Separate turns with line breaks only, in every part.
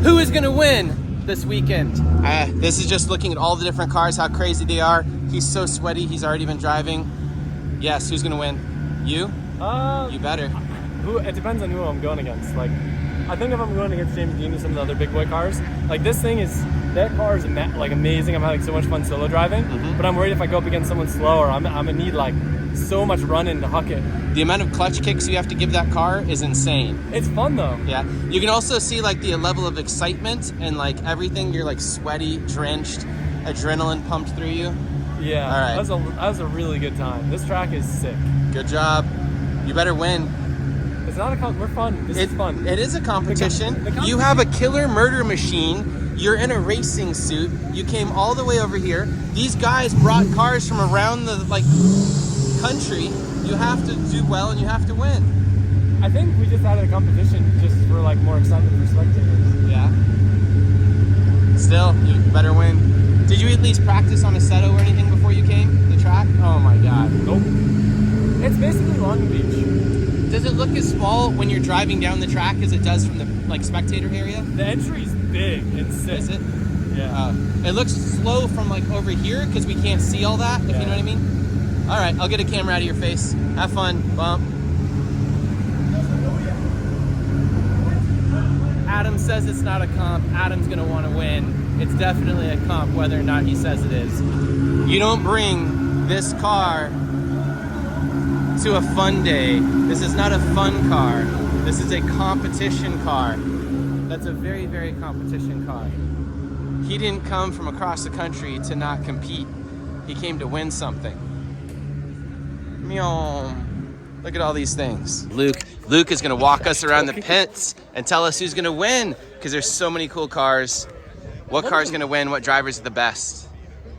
Who is gonna win this weekend?
This is just looking at all the different cars, how crazy they are. He's so sweaty, he's already been driving. Yes, who's gonna win? You? You better.
It depends on who I'm going against. Like, I think if I'm going against James Dean and some of the other big boy cars, like that car is like amazing. I'm having so much fun solo driving, but I'm worried if I go up against someone slower, I'm gonna need like so much running to huck it.
The amount of clutch kicks you have to give that car is insane.
It's fun though.
Yeah. You can also see like the level of excitement and like everything. You're like sweaty, drenched, adrenaline pumped through you.
Yeah.
All right.
That was a really good time. This track is sick.
Good job. You better win.
It's not we're fun. This is fun.
It is a competition. You have a killer murder machine. You're in a racing suit. You came all the way over here. These guys brought cars from around the country. You have to do well and you have to win.
I think we just added a competition just for like more excitement for spectators.
Yeah. Still, you better win. Did you at least practice on a Assetto or anything before you came to the track? Oh my God.
Nope. It's basically Long Beach.
Does it look as small when you're driving down the track as it does from the spectator area?
The entry's big and sick.
Is it?
Yeah.
It looks slow from like over here because we can't see all that, if you know what I mean. All right, I'll get a camera out of your face. Have fun. Bump.
Adam says it's not a comp. Adam's gonna want to win. It's definitely a comp, whether or not he says it is.
You don't bring this car to a fun day. This is not a fun car. This is a competition car.
That's a very, very competition car.
He didn't come from across the country to not compete. He came to win something. Meow. Look at all these things. Luke is gonna walk us around the pits and tell us who's gonna win, because there's so many cool cars. What car's gonna win? What driver's the best?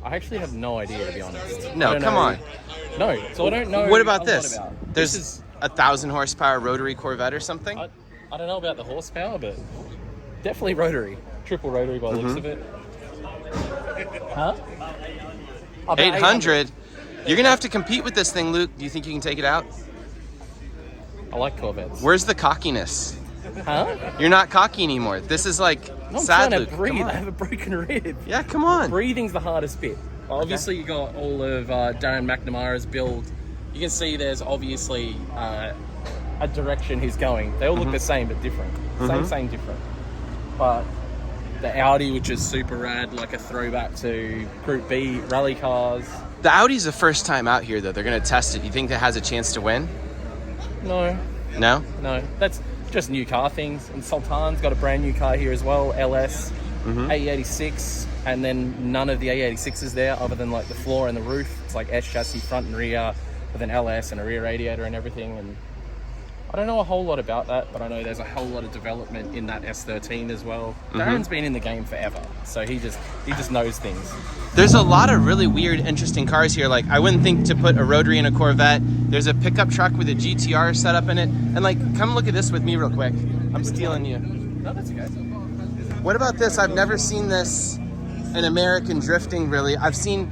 I actually have no idea, to be honest.
No, come on.
No, so I don't know.
What about this?
About.
There's 1,000 horsepower rotary Corvette or something?
I don't know about the horsepower, but definitely rotary. Triple rotary by the looks of it. Huh?
800? You're gonna have to compete with this thing, Luke. Do you think you can take it out?
I like Corvettes.
Where's the cockiness?
Huh?
You're not cocky anymore. This is like sad, Luke.
I'm trying to breathe.
Come on.
I have a broken rib.
Yeah, come on.
Breathing's the hardest bit. Obviously, you got all of Darren McNamara's build. You can see there's obviously a direction he's going. They all look the same but different. Same, different. But the Audi, which is super rad, like a throwback to Group B rally cars.
The Audi's the first time out here, though. They're going to test it. You think that has a chance to win?
No.
No?
No. That's just new car things. And Sultan's got a brand new car here as well, LS, A86, and then none of the A86s there other than like the floor and the roof. It's like S chassis front and rear with an LS and a rear radiator and everything. And I don't know a whole lot about that, but I know there's a whole lot of development in that S13 as well. Darren's been in the game forever, so he just knows things.
There's a lot of really weird, interesting cars here. Like, I wouldn't think to put a rotary in a Corvette. There's a pickup truck with a GTR set up in it. And like, come look at this with me real quick. I'm stealing you.
No, that's okay.
What about this? I've never seen this in American drifting, really. I've seen...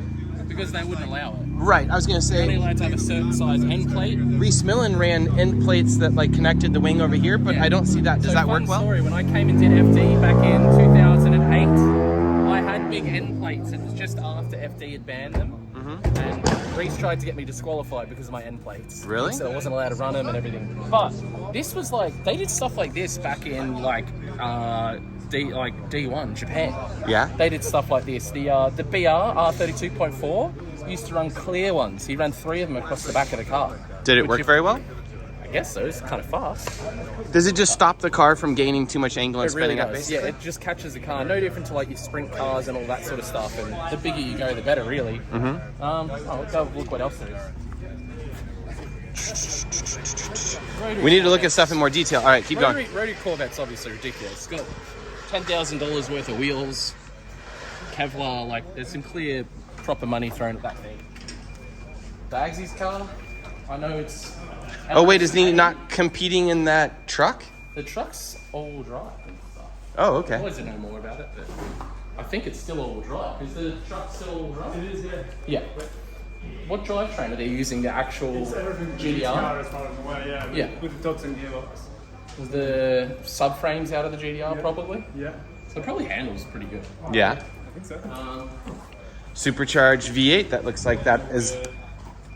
Because they wouldn't allow it.
Right, I was going to
They're only
say...
allowed to have a certain size end plate.
Reese Millen ran end plates that like connected the wing over here, but I don't see that. Does that work well?
Story, when I came and did FD back in 2008, I had big end plates. It was just after FD had banned them. And Reese tried to get me disqualified because of my end plates.
Really?
So I wasn't allowed to run them and everything. But this was like, they did stuff like this back in like D1, Japan.
Yeah?
They did stuff like this. The BR R32.4 used to run clear ones. He ran 3 of them across the back of the car.
Did it work very well?
I guess so. It's kind of fast.
Does it just stop the car from gaining too much angle and
It really
spinning up,
does.
basically?
Yeah, it just catches the car. No different to like your sprint cars and all that sort of stuff. And the bigger you go, the better, really. Let's have a look what else there is.
We need to look at stuff in more detail. All right, keep going.
Rotary Corvette's obviously ridiculous. It's got $10,000 worth of wheels, Kevlar. Like, there's some clear, proper money thrown at that thing. Bagsy's car. I know it's.
Oh, wait, is he not competing in that truck?
The truck's all-wheel drive and stuff.
Oh,
I
okay.
wanted to know more about it, but I think it's still all-wheel drive. Is the truck still all-wheel drive?
It is, yeah.
Yeah. What drivetrain are they using? The actual
It's everything
GDR?
as far as I'm aware, yeah.
Yeah.
With the Dodson gearbox.
Was the subframes out of the GDR probably?
Yeah.
So it probably handles pretty good.
Yeah.
I think so.
Supercharged V8. That looks like that is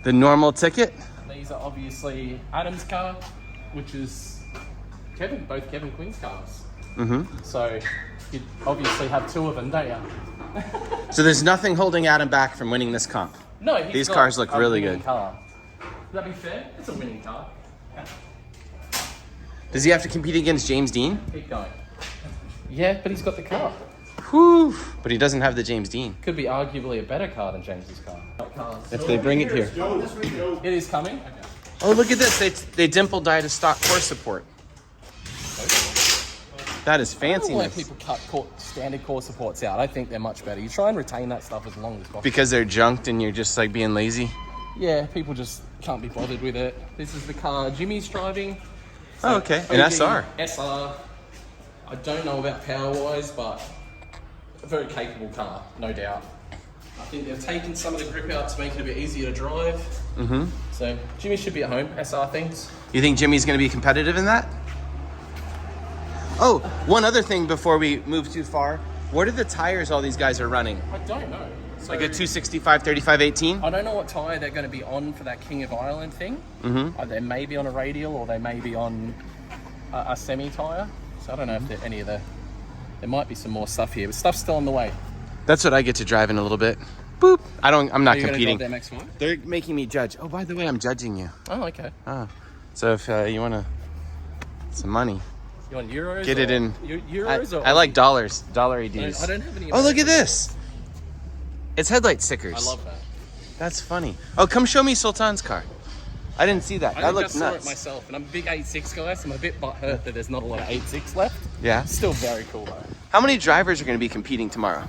the normal ticket.
These are obviously Adam's car, which is both Kevin Quinn's cars. So you obviously have two of them, don't you?
So there's nothing holding Adam back from winning this comp.
No,
These cars look really good.
Car. Would that be fair? It's a winning car.
Does he have to compete against James Dean?
Keep going. Yeah, but he's got the car.
Whew. But he doesn't have the James Dean.
Could be arguably a better car than James's car.
If they bring it here.
It is coming. Okay.
Oh, look at this. They dimple dyed a stock core support. That is
I don't know why
fanciness.
people cut standard core supports out. I think they're much better. You try and retain that stuff as long as possible.
Because they're junked and you're just like being lazy.
Yeah, people just can't be bothered with it. This is the car Jimmy's driving.
Oh, okay. An
OG
SR.
SR. I don't know about power-wise, but a very capable car, no doubt. I think they've taken some of the grip out to make it a bit easier to drive. So Jimmy should be at home, SR things.
You think Jimmy's going to be competitive in that? Oh, one other thing before we move too far. What are the tires all these guys are running?
I don't know. So,
Like a 265, 35, 18?
I don't know what tyre they're going to be on for that King of Ireland thing. They may be on a radial or they may be on a semi tyre. So I don't know if any of the... There might be some more stuff here, but stuff's still on the way.
That's what I get to drive in a little bit. Boop. I'm not
Are you
competing.
Gonna drive their MX-5?
They're making me judge. Oh, by the way, I'm judging you.
Oh, okay.
So if you want to... some money.
You want euros?
Get it in.
Euros or...
I like dollars. Dollar EDs.
I don't have any...
Oh, look at this. It's headlight stickers.
I love that.
That's funny. Oh, come show me Sultan's car. I didn't see that.
I
That looked
just saw it
nuts.
myself, and I'm a big 8.6 guy, so I'm a bit butthurt that there's not a lot of 8.6 left.
Yeah.
Still very cool though.
How many drivers are going to be competing tomorrow?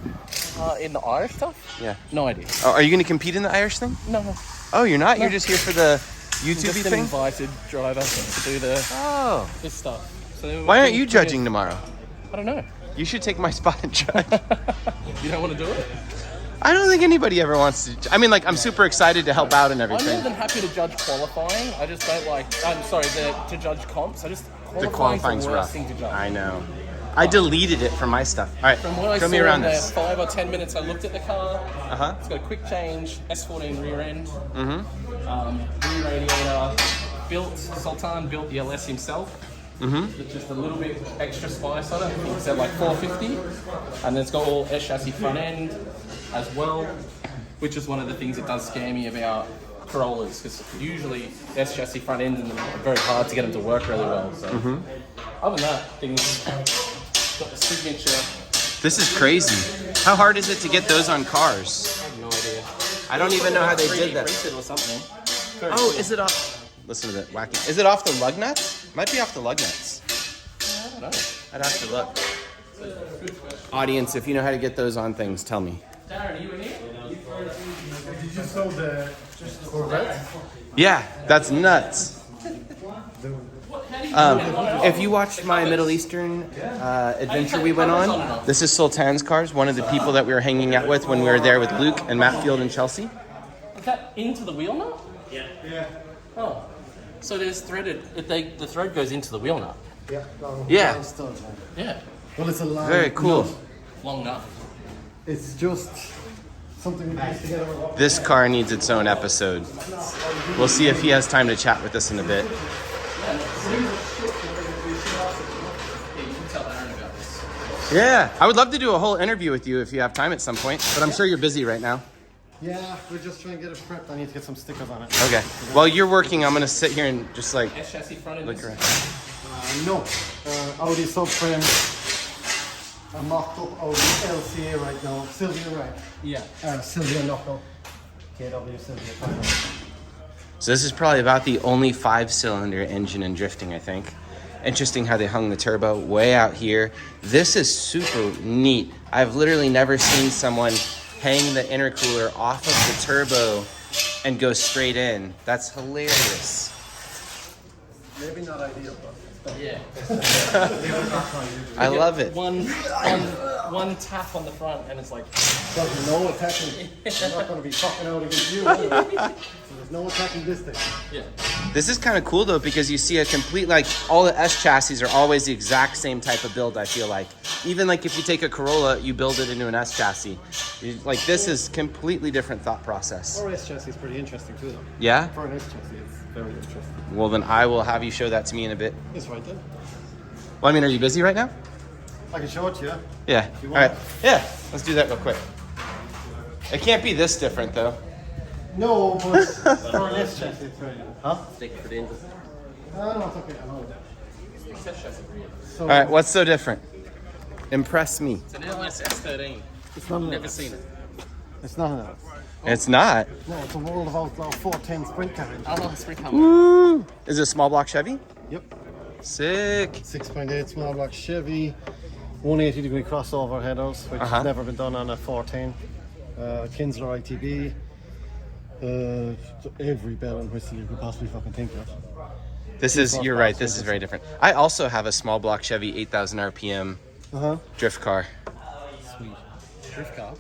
In the Irish stuff?
Yeah.
No idea.
Oh, are you going to compete in the Irish thing?
No.
Oh, you're not?
No.
You're just here for the
I'm
YouTube
just an
thing?
invited driver to do
Oh.
this stuff. So
Why aren't you judging tomorrow?
I don't know.
You should take my spot and judge.
You don't want to do it?
I don't think anybody ever wants to. I mean, like, I'm super excited to help out and
I'm more
everything.
than happy to judge qualifying. I just don't like... I'm sorry, to judge comps. I just...
The qualifying's
the worst
rough.
thing to judge.
I know. I deleted it from my stuff. All right,
From what I
show
saw
me around
in the
this.
5 or 10 minutes I looked at the car,
Uh-huh.
it's got a quick change, S14 rear end, rear radiator, Sultan built the LS himself, with just a little bit extra spice on it. He said like 450, and then it's got all S chassis front end as well, which is one of the things that does scare me about Corollas, because usually S chassis front ends and are very hard to get them to work really well. So other than that, things got the signature.
This is crazy. How hard is it to get those on cars?
I have no idea.
I don't even know how they did that.
Printed or something. Very
Oh,
cool.
is it off? Listen to that whacking. Is it off the lug nuts? Might be off the lug nuts.
I don't know.
I'd have to look. Audience, if you know how to get those on things, tell me.
Darren, are you in here?
Did you sell the Corvette?
Yeah, that's nuts. If you watched my Middle Eastern adventure we went on, this is Sultan's cars, one of the people that we were hanging out with when we were there with Luke and Matt Field and Chelsea.
Is that into the wheel nut? Yeah. Oh. So there's threaded, the thread goes into the wheel nut.
Yeah.
Yeah.
Yeah.
Well, it's a line.
Very cool.
Long nut.
It's just something we piece together.
This car needs its own episode. We'll see if he has time to chat with us in a bit.
Yeah, you can tell Darren about this.
Yeah, I would love to do a whole interview with you if you have time at some point, but I'm sure you're busy right now.
Yeah, we're just trying to get it prepped. I need to get some stickers on it.
Okay. While you're working, I'm gonna sit here and just like
S chassis front end.
look around.
No, Audi subframe. A mocked up Audi LCA right now. Sylvia, right?
Yeah.
Sylvia knockout. KW Sylvia.
So this is probably about the only 5-cylinder engine in drifting, I think. Interesting how they hung the turbo way out here. This is super neat. I've literally never seen someone hang the intercooler off of the turbo and go straight in. That's hilarious.
Maybe not ideal, but
Yeah.
I love it.
One one tap on the front and it's like...
There's no attacking. I'm not going to be fucking out against you. Anyway. So there's no attacking this thing.
Yeah.
This is kind of cool though, because you see a complete, like, all the S chassis are always the exact same type of build, I feel like. Even like if you take a Corolla, you build it into an S chassis. Like, this is completely different thought process.
Our S chassis is pretty interesting too, though.
Yeah?
For an S chassis, it's very interesting.
Well, then I will have you show that to me in a bit.
It's right there.
Well, I mean, are you busy right now?
I can show it to you.
Yeah.
you
All
want.
right. Yeah. Let's do that real quick. It can't be this different though.
No, but for an S chassis, it's very good. Huh?
Stick for the engine.
No, it's okay. I know that. So,
All right. What's so different? Impress me.
It's an LS S13.
it's not
Never seen it.
It's not an
It's not.
No, it's a World of Outlaw 410 sprint car engine.
Oh, spring car.
Woo! Is it a small block Chevy?
Yep.
Sick.
6.8 small block Chevy, 180-degree crossover headers, which has never been done on a 410. Kinsler ITB. Every bell and whistle you could possibly fucking think of.
This is. You're right. This is very different. I also have a small block Chevy 8,000 RPM drift car.
Sweet. Drift car?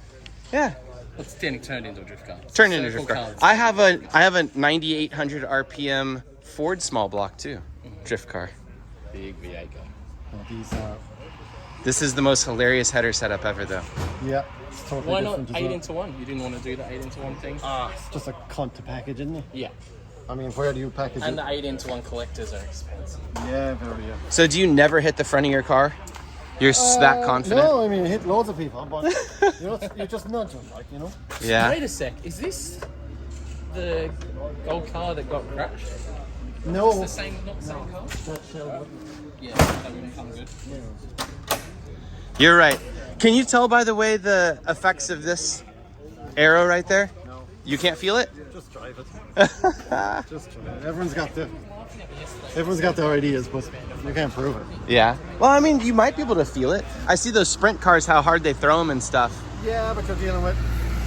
Yeah.
What's getting turned into a drift car?
Turned into a
Circle
drift car.
cars.
I have a 9,800 RPM Ford small block too. Drift car.
Big V8 car.
These are,
This is the most hilarious header setup ever though.
yeah, it's totally
Why not
different as
8
well.
into 1? You didn't want to do the 8 into 1 thing?
It's just a cunt to package, isn't it?
Yeah.
I mean, where do you package
And
it?
the 8 into 1 collectors are expensive.
Yeah, very, yeah.
So do you never hit the front of your car? You're that confident?
No, I mean, it hit loads of people, but you know, you just nudge them, like, you know?
Yeah.
Wait a sec. Is this the gold car that got crashed?
No.
It's the same, not the same car?
That's Shelby.
Yeah, that wouldn't come good.
You're right. Can you tell by the way the effects of this arrow right there?
No,
You can't feel it?
just drive it. Just drive it. Everyone's got their ideas, but you can't prove it.
Yeah. Well, I mean, you might be able to feel it. I see those sprint cars, how hard they throw them and stuff.
Yeah, but you're dealing with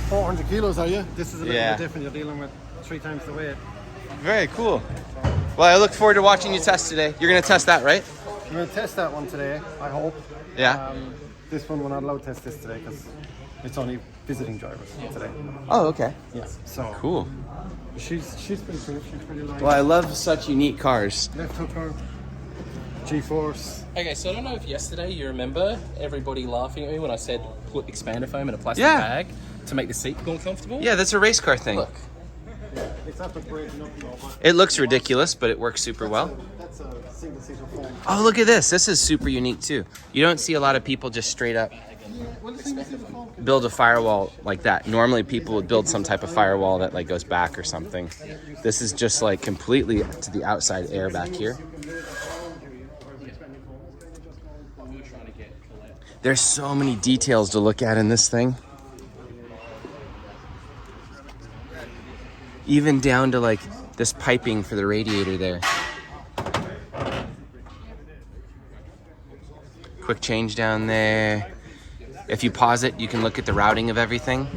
400 kilos, are you? This is a little
Yeah.
bit different. You're dealing with 3 times the weight.
Very cool. Well, I look forward to watching you test today. You're going to test that, right?
I'm going to test that one today, I hope.
Yeah.
This one, we're not allowed to test this today because it's only visiting drivers today.
Oh, okay.
Yeah. So
Cool.
she's pretty cool. She's pretty light.
Well, I love such unique cars.
Left hooker, G-force.
Okay, so I don't know if yesterday you remember everybody laughing at me when I said put expander foam in a plastic
Yeah.
bag to make the seat more comfortable.
Yeah, that's a race car thing.
Look,
It's after breaking up and all, but
It looks ridiculous, but it works super well.
that's a single-seater foam.
Oh, look at this. This is super unique too. You don't see a lot of people just straight up
Well, the single-seater foam can
build a firewall like that. Normally people would build some type of firewall that like goes back or something. This is just like completely to the outside air back here. There's so many details to look at in this thing. Even down to like this piping for the radiator there. Quick change down there. If you pause it, you can look at the routing of everything.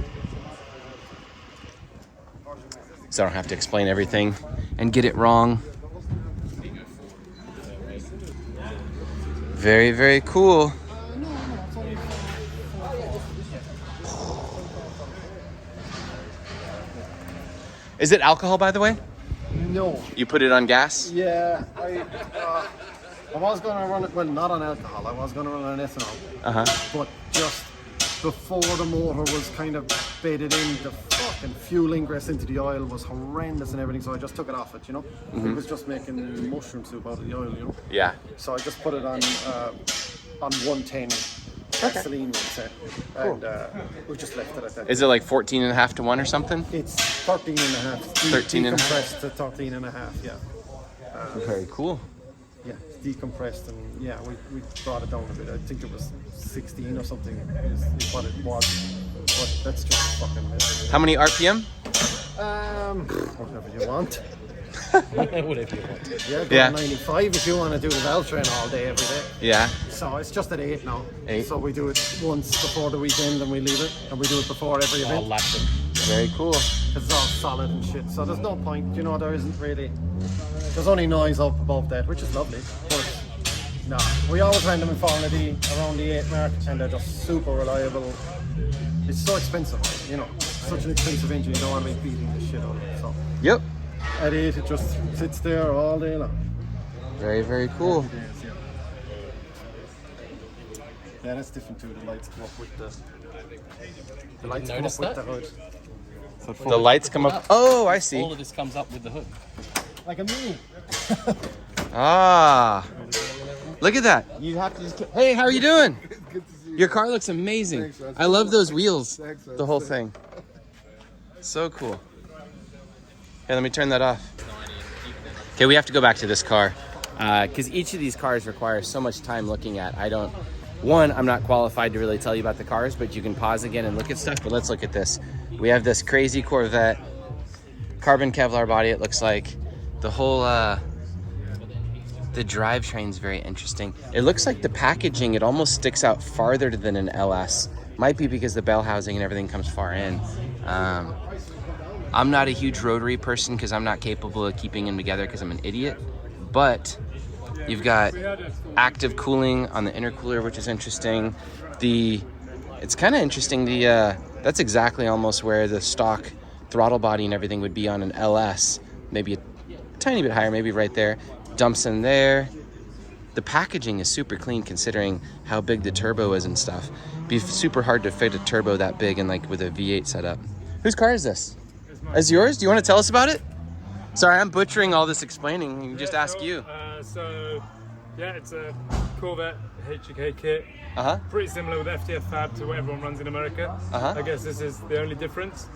So I don't have to explain everything and get it wrong. Very, very cool. Is it alcohol, by the way?
No.
You put it on gas?
Yeah, I was going to run it, well, not on alcohol. I was going to run it on ethanol.
Uh-huh.
But just before the motor was kind of bedded in, the fucking fuel ingress into the oil was horrendous and everything, so I just took it off it, you know? It was just making mushroom soup out of the oil, you know?
Yeah.
So I just put it on 110 gasoline, we'd say. And we just left it at that.
Is it like 14.5 to 1 or something?
It's 13 and a half.
13 and a half?
Decompressed to 13 and a half, yeah.
Very cool.
Yeah, it's decompressed, and yeah, we brought it down a bit. I think it was 16 or something is what it was, but that's just fucking mess.
How many RPM?
Whatever you want.
whatever you want.
Yeah, go
Yeah.
to 95 if you want to do the valve train all day, every day.
Yeah.
So it's just at 8 now.
8.
So we do it once before the weekend and we leave it, and we do it before every
I'll
event
lap them.
Very cool.
because it's all solid and shit. So there's no point, you know, there isn't really. There's only noise up above that, which is lovely, but No, we always ran them in Formula D around the 8 mark, and they're just super reliable. It's so expensive, you know. Such an expensive engine, you don't want to be beating the shit out of it. So
Yep.
at 8, it just sits there all day long.
Very, very cool.
Yeah, that's different too. The lights come up with the lights come up
notice
with
that?
the hood. So
The lights come up. Oh, I see.
All of this comes up with the hood.
like a mini.
Ah. Look at that. You have to just. Hey, how are you doing?
Good to see you.
Your car looks amazing.
Thanks, man.
I love those wheels.
Thanks, man.
The whole thing. So cool. Okay, let me turn that off. Okay, we have to go back to this car because each of these cars requires so much time looking at. I'm not qualified to really tell you about the cars, but you can pause again and look at stuff. But let's look at this. We have this crazy Corvette, carbon Kevlar body. It looks like the whole the drivetrain's very interesting. It looks like the packaging, it almost sticks out farther than an LS. Might be because the bell housing and everything comes far in. I'm not a huge rotary person because I'm not capable of keeping them together because I'm an idiot. But you've got active cooling on the intercooler, which is interesting. It's kind of interesting. That's exactly almost where the stock throttle body and everything would be on an LS. Maybe a tiny bit higher, maybe right there. Dumps in there. The packaging is super clean considering how big the turbo is and stuff. Be super hard to fit a turbo that big and like with a V8 setup. Whose car is this? Is yours? Do you want to tell us about it? Sorry, I'm butchering all this explaining. You can just ask you.
Yeah, it's a Corvette HK kit.
Uh-huh.
Pretty similar with FTF fab to what everyone runs in America.
Uh-huh.
I guess this is the only difference.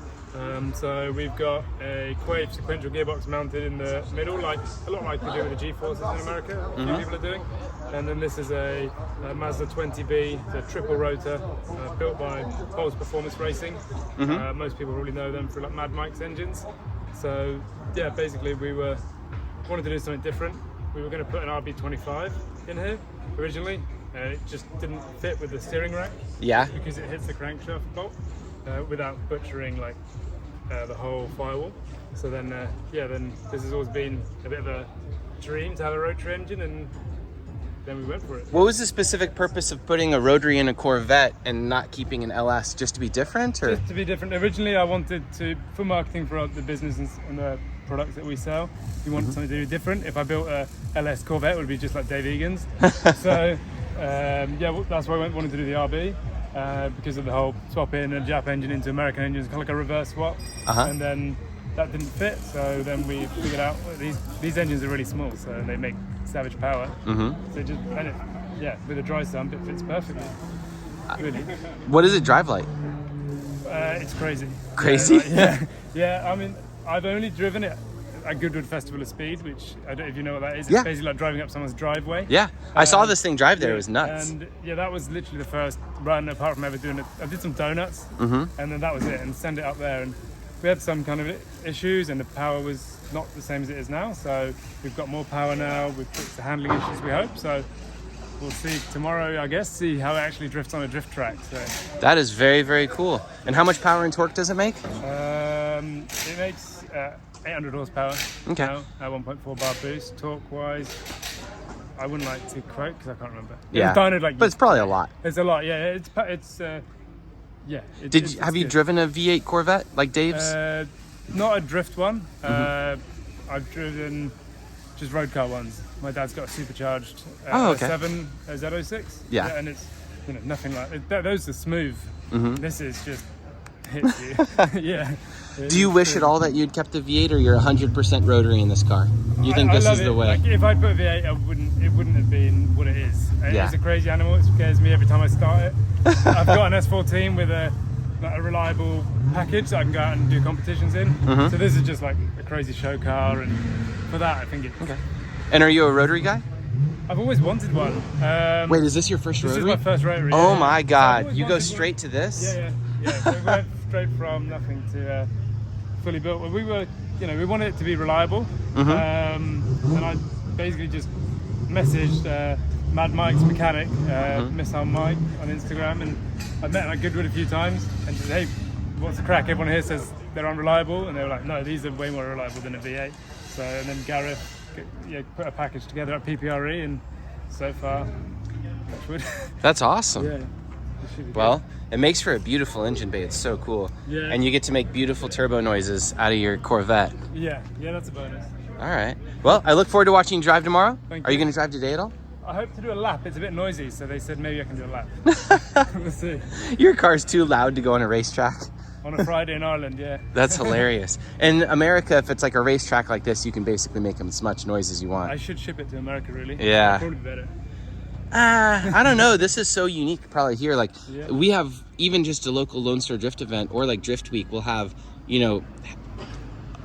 So we've got a Quave sequential gearbox mounted in the middle, like a lot like they do with the G-forces in America. A few people are doing. And then this is a Mazda 20B, the triple rotor, built by Pulse Performance Racing. Most people probably know them for like Mad Mike's engines. So yeah, basically we wanted to do something different. We were going to put an RB25 in here originally. It just didn't fit with the steering rack.
Yeah.
Because it hits the crankshaft bolt without butchering like the whole firewall. So then, then this has always been a bit of a dream to have a rotary engine, and then we went for it.
What was the specific purpose of putting a rotary in a Corvette and not keeping an LS? Just to be different, or?
Just to be different. Originally, I wanted to, for marketing for the business and the products that we sell, we wanted something to do different. If I built a LS Corvette, it would be just like Dave Egan's. So that's why I wanted to do the RB. Because of the whole swap in a Jap engine into American engines, kind of like a reverse swap. And then that didn't fit, so then we figured out these engines are really small, so they make savage power. So with a dry sump, it fits perfectly. Really.
What does it drive like?
It's crazy.
Crazy?
Yeah. I mean, I've only driven it at Goodwood Festival of Speed, which I don't know if you know what that is. It's basically like driving up someone's driveway.
Yeah, I saw this thing drive there. It was nuts.
And that was literally the first run apart from ever doing it. I did some donuts, and then that was it, and send it up there. And we had some kind of issues, and the power was not the same as it is now. So we've got more power now. We've fixed the handling issues, we hope. So we'll see tomorrow, I guess, see how it actually drifts on a drift track. So
that is very, very cool. And how much power and torque does it make?
It makes 800 horsepower.
Okay.
Now, at 1.4 bar boost. Torque-wise, I wouldn't like to quote because I can't remember.
Yeah. But it's probably a lot.
It's a lot. Yeah.
Have you driven a V8 Corvette like Dave's?
Not a drift one. I've driven just road car ones. My dad's got a supercharged 7 Z06.
Yeah.
And it's nothing like it. Those are smooth. This is just hits you. Yeah.
Do you wish at all that you'd kept the V8, or you're 100% rotary in this car? You think this is the way?
Like, if I put a V8, it wouldn't have been what it is. It's a crazy animal. It scares me every time I start it. I've got an S14 with a reliable package that I can go out and do competitions in. So this is just like a crazy show car, and for that I think it's...
Okay. And are you a rotary guy?
I've always wanted one.
Wait, is this your first rotary?
This is my first rotary.
Oh my God! You go straight to this?
Yeah. So we went straight from nothing to fully built. Well, we wanted it to be reliable, and I basically just messaged Mad Mike's mechanic, Missile Mike, on Instagram, and I met him at Goodwood a few times, and said, "Hey, what's the crack? Everyone here says they're unreliable," and they were like, "No, these are way more reliable than a V8." So, and then Gareth put a package together at PPRE and so far. Touch wood.
That's awesome.
Yeah. It should be good.
Well, it makes for a beautiful engine bay. It's so cool.
Yeah.
And you get to make beautiful turbo noises out of your Corvette.
Yeah, that's a bonus.
All right. Well, I look forward to watching you drive tomorrow.
Thank
Are you
you.
going to drive today at all?
I hope to do a lap. It's a bit noisy, so they said maybe I can do a lap. We'll see.
Your car's too loud to go on a racetrack.
On a Friday in Ireland, yeah.
That's hilarious. In America, if it's like a racetrack like this, you can basically make them as much noise as you
I
want.
should ship it to America, really.
Yeah.
Probably better.
I don't know. This is so unique probably here. Like
Yeah.
we have even just a local Lone Star Drift event or like Drift Week, we'll have,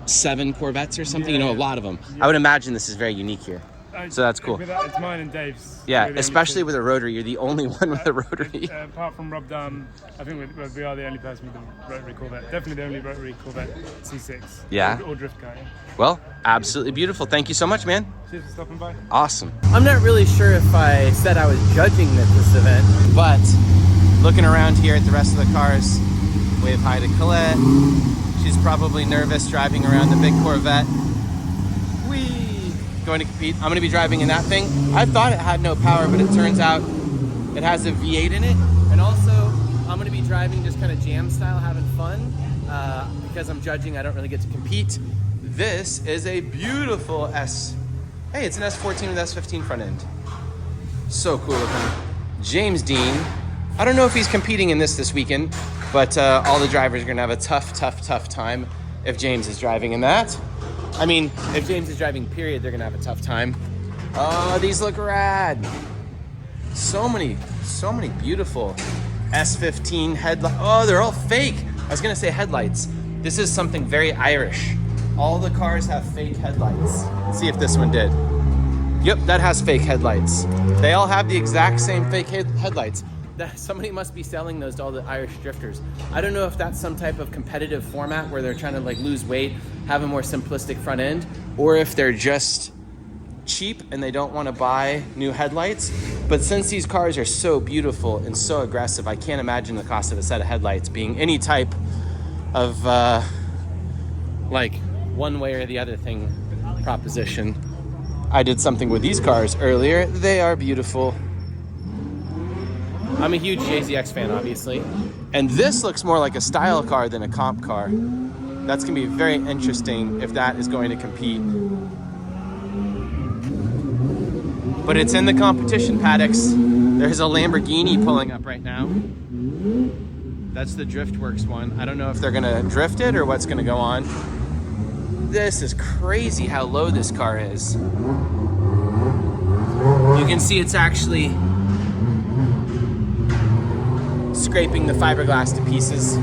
7 Corvettes or something,
Yeah,
a
yeah.
lot of them. I would imagine this is very unique here. So that's cool.
It's mine and Dave's.
Yeah,
We're the
especially
only
with a rotary. You're the only one with a rotary.
two. Apart from Rob Dunn, I think we are the only person with a rotary Corvette. Definitely the only rotary Corvette C6.
Yeah.
Or drift car, yeah.
Well, absolutely beautiful. Thank you so much, man.
Cheers for stopping by.
Awesome.
I'm not really sure if I said I was judging this event.
But looking around here at the rest of the cars, wave hi to Colette. She's probably nervous driving around the big Corvette. Whee! Going to compete. I'm going to be driving in that thing. I thought it had no power, but it turns out it has a V8 in it.
And also, I'm going to be driving just kind of jam style, having fun. Because I'm judging, I don't really get to compete.
This is a beautiful S. Hey, it's an S14 with S15 front end. So cool looking. James Dean. I don't know if he's competing in this weekend, but all the drivers are going to have a tough time if James is driving in that. I mean,
If James is driving, period, they're going to have a tough time.
oh, these look rad. So many beautiful S15 headlights. Oh, they're all fake. I was going to say headlights. This is something very Irish. All the cars have fake headlights. Let's see if this one did. Yep, that has fake headlights. They all have the exact same fake headlights.
Somebody must be selling those to all the Irish drifters. I don't know if that's some type of competitive format where they're trying to like lose weight, have a more simplistic front end,
Or if they're just cheap and they don't want to buy new headlights. But since these cars are so beautiful and so aggressive, I can't imagine the cost of a set of headlights being any type of like one way or the other thing proposition. I did something with these cars earlier. They are beautiful.
I'm a huge JZX fan, obviously.
And this looks more like a style car than a comp car. That's gonna be very interesting if that is going to compete. But it's in the competition paddocks. There's a Lamborghini pulling up right now. That's the Driftworks one. I don't know if they're gonna drift it or what's gonna go on. This is crazy how low this car is. You can see it's actually scraping the fiberglass to pieces.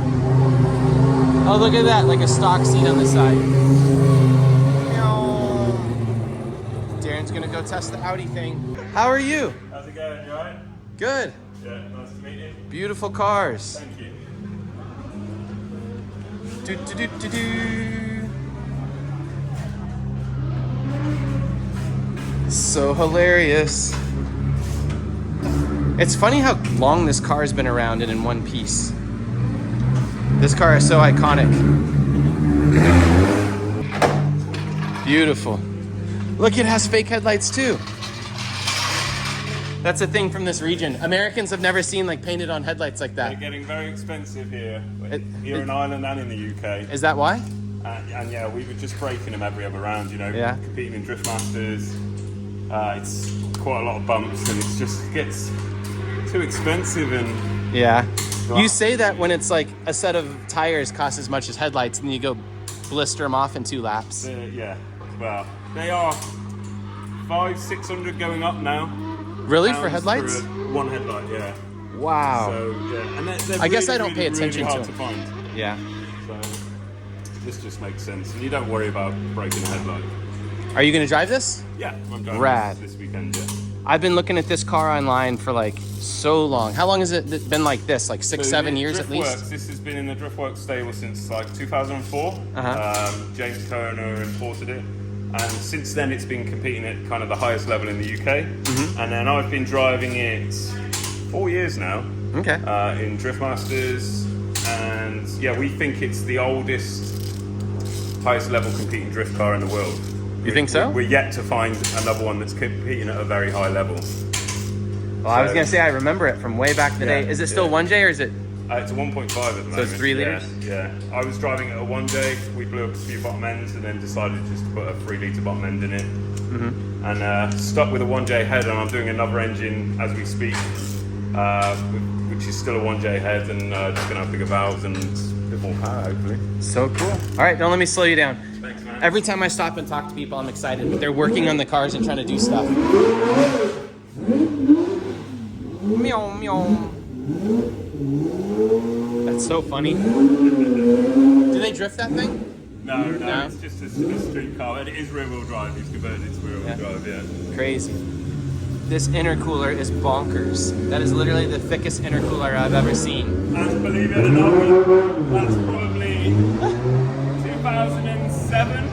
Oh, look at that, like a stock seat on the side. Darren's gonna go test the Audi thing. How are you?
How's it going? You alright?
Good.
Yeah, nice to meet you.
Beautiful cars.
Thank you.
Do, do, do, do, do. So hilarious. It's funny how long this car has been around and in one piece. This car is so iconic. Beautiful. Look, it has fake headlights too. That's a thing from this region. Americans have never seen like painted on headlights like
They're
that.
getting very expensive here.
It-
In Ireland and in the UK.
Is that why?
And yeah, we were just breaking them every other round, you know,
Yeah.
competing in Drift Masters. It's quite a lot of bumps and it just gets too expensive and
Yeah. You say that when it's like a set of tires costs as much as headlights and you go blister them off in 2 laps.
yeah, well, they are 500-600 going up now.
Really? For
Pounds
headlights?
one headlight, yeah.
Wow.
So yeah, and they're
I guess
really,
I don't pay
really,
attention
really
to
hard to find.
Yeah.
So this just makes sense, and you don't worry about breaking a headlight.
Are you gonna drive this?
Yeah, I'm driving
Rad.
this weekend. Yeah.
I've been looking at this car online for like so long. How long has it been like this? Like 6,
So
7 years at least?
Driftworks, this has been in the Driftworks stable since like 2004.
Uh-huh.
James Kerner imported it, and since then it's been competing at kind of the highest level in the UK.
Mm-hmm.
And then I've been driving it 4 years now
Okay.
in Drift Masters, and yeah, we think it's the oldest, highest level competing drift car in the world.
You think so?
We're yet to find another one that's competing at a very high level.
Well, I was gonna say I remember it from way back in the day. Is it still 1J or is it?
It's a 1.5 at the moment.
So it's 3 liters?
Yeah. I was driving it at 1J. We blew up a few bottom ends and then decided just to put a 3 litre bottom end in it. And stuck with a 1J head, and I'm doing another engine as we speak, which is still a 1J head, and just gonna have bigger valves and a bit more power, hopefully.
So cool. All right, don't let me slow you down.
Thanks, man.
Every time I stop and talk to people, I'm excited, but they're working on the cars and trying to do stuff. Meow, meow. That's so funny. Do they drift that thing?
No, it's just a street car, and it is rear-wheel drive. It's converted into rear-wheel drive, yeah.
Crazy. This intercooler is bonkers. That is literally the thickest intercooler I've ever seen.
And believe it or not, that's probably 2007.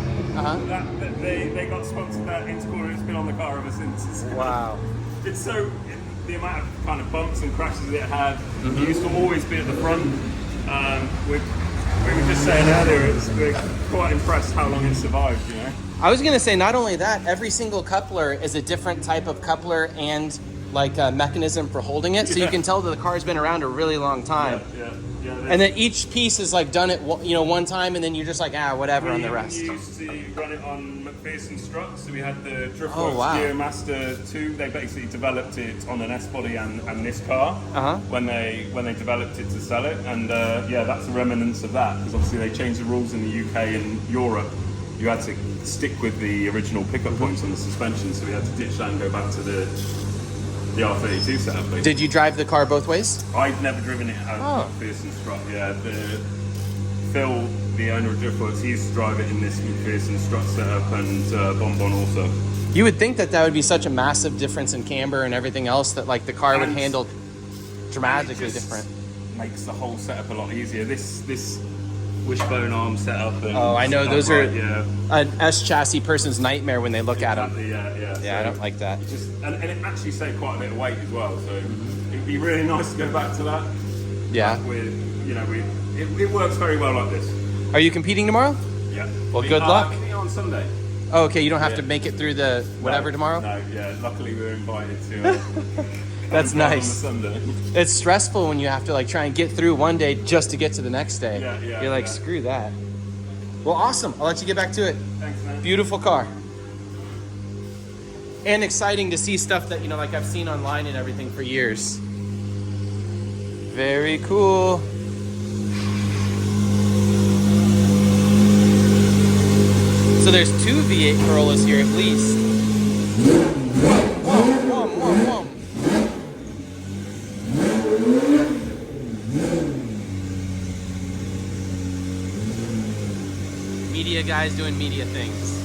That they got sponsored that intercooler. It's been on the car ever since.
Wow.
It's so, the amount of kind of bumps and crashes it had, it used to always be at the front. We were just saying earlier, we're quite impressed how long it survived, you know?
I was gonna say, not only that, every single coupler is a different type of coupler and like a mechanism for holding it, so you can tell that the car's been around a really long time.
Yeah.
And then each piece is like done it, one time, and then you're just like, whatever on the rest.
We used to run it on McPherson struts, so we had the Driftworks
wow.
Gearmaster 2. They basically developed it on an S-body and this car when they developed it to sell it, and that's a remnants of that, because obviously they changed the rules in the UK and Europe. You had to stick with the original pickup points on the suspension, so we had to ditch that and go back to the R32 setup. Basically.
Did you drive the car both ways?
I've never driven it out of McPherson strut. Yeah, Phil, the owner of Driftworks, he used to drive it in this McPherson strut setup, and Bonbon also.
You would think that would be such a massive difference in camber and everything else, that like the car would handle dramatically different.
Makes the whole setup a lot easier. This wishbone arm setup. And
I know those are
an
S chassis person's nightmare when they look at them.
Yeah.
Yeah, I don't like that.
And it actually saved quite a bit of weight as well. So it'd be really nice to go back to that.
Yeah.
It works very well like this.
Are you competing tomorrow?
Yeah.
Well, good luck.
On Sunday.
Oh, okay. You don't have to make it through the whatever tomorrow?
No, yeah. Luckily, we were invited to.
That's nice.
On Sunday.
It's stressful when you have to like try and get through one day just to get to the next day.
Yeah.
You're like, screw that. Well, awesome. I'll let you get back to it.
Thanks, man.
Beautiful car. And exciting to see stuff that, like I've seen online and everything for years. Very cool. So there's 2 V8 Corollas here at least. Whoa. Media guys doing media things.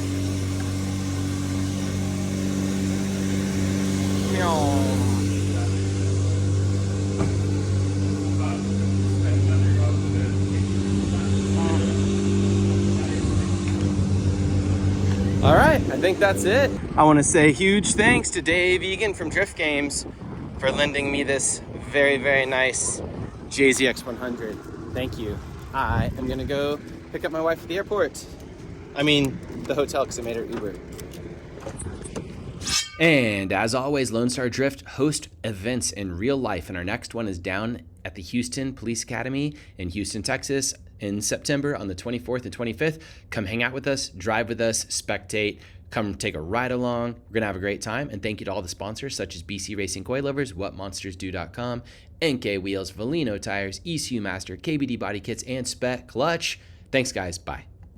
All right, I think that's it. I want to say huge thanks to Dave Egan from Drift Games for lending me this very, very nice JZX 100. Thank you. I am gonna go pick up my wife at the airport. I mean, the hotel, because I made her Uber. And as always, Lone Star Drift host events in real life, and our next one is down at the Houston Police Academy in Houston, Texas in September on the 24th and 25th. Come hang out with us, drive with us, spectate, come take a ride along. We're going to have a great time, and thank you to all the sponsors such as BC Racing Coilovers, WhatMonstersDo.com, NK Wheels, Valino Tires, ECU Master, KBD Body Kits, and Spec Clutch. Thanks, guys. Bye.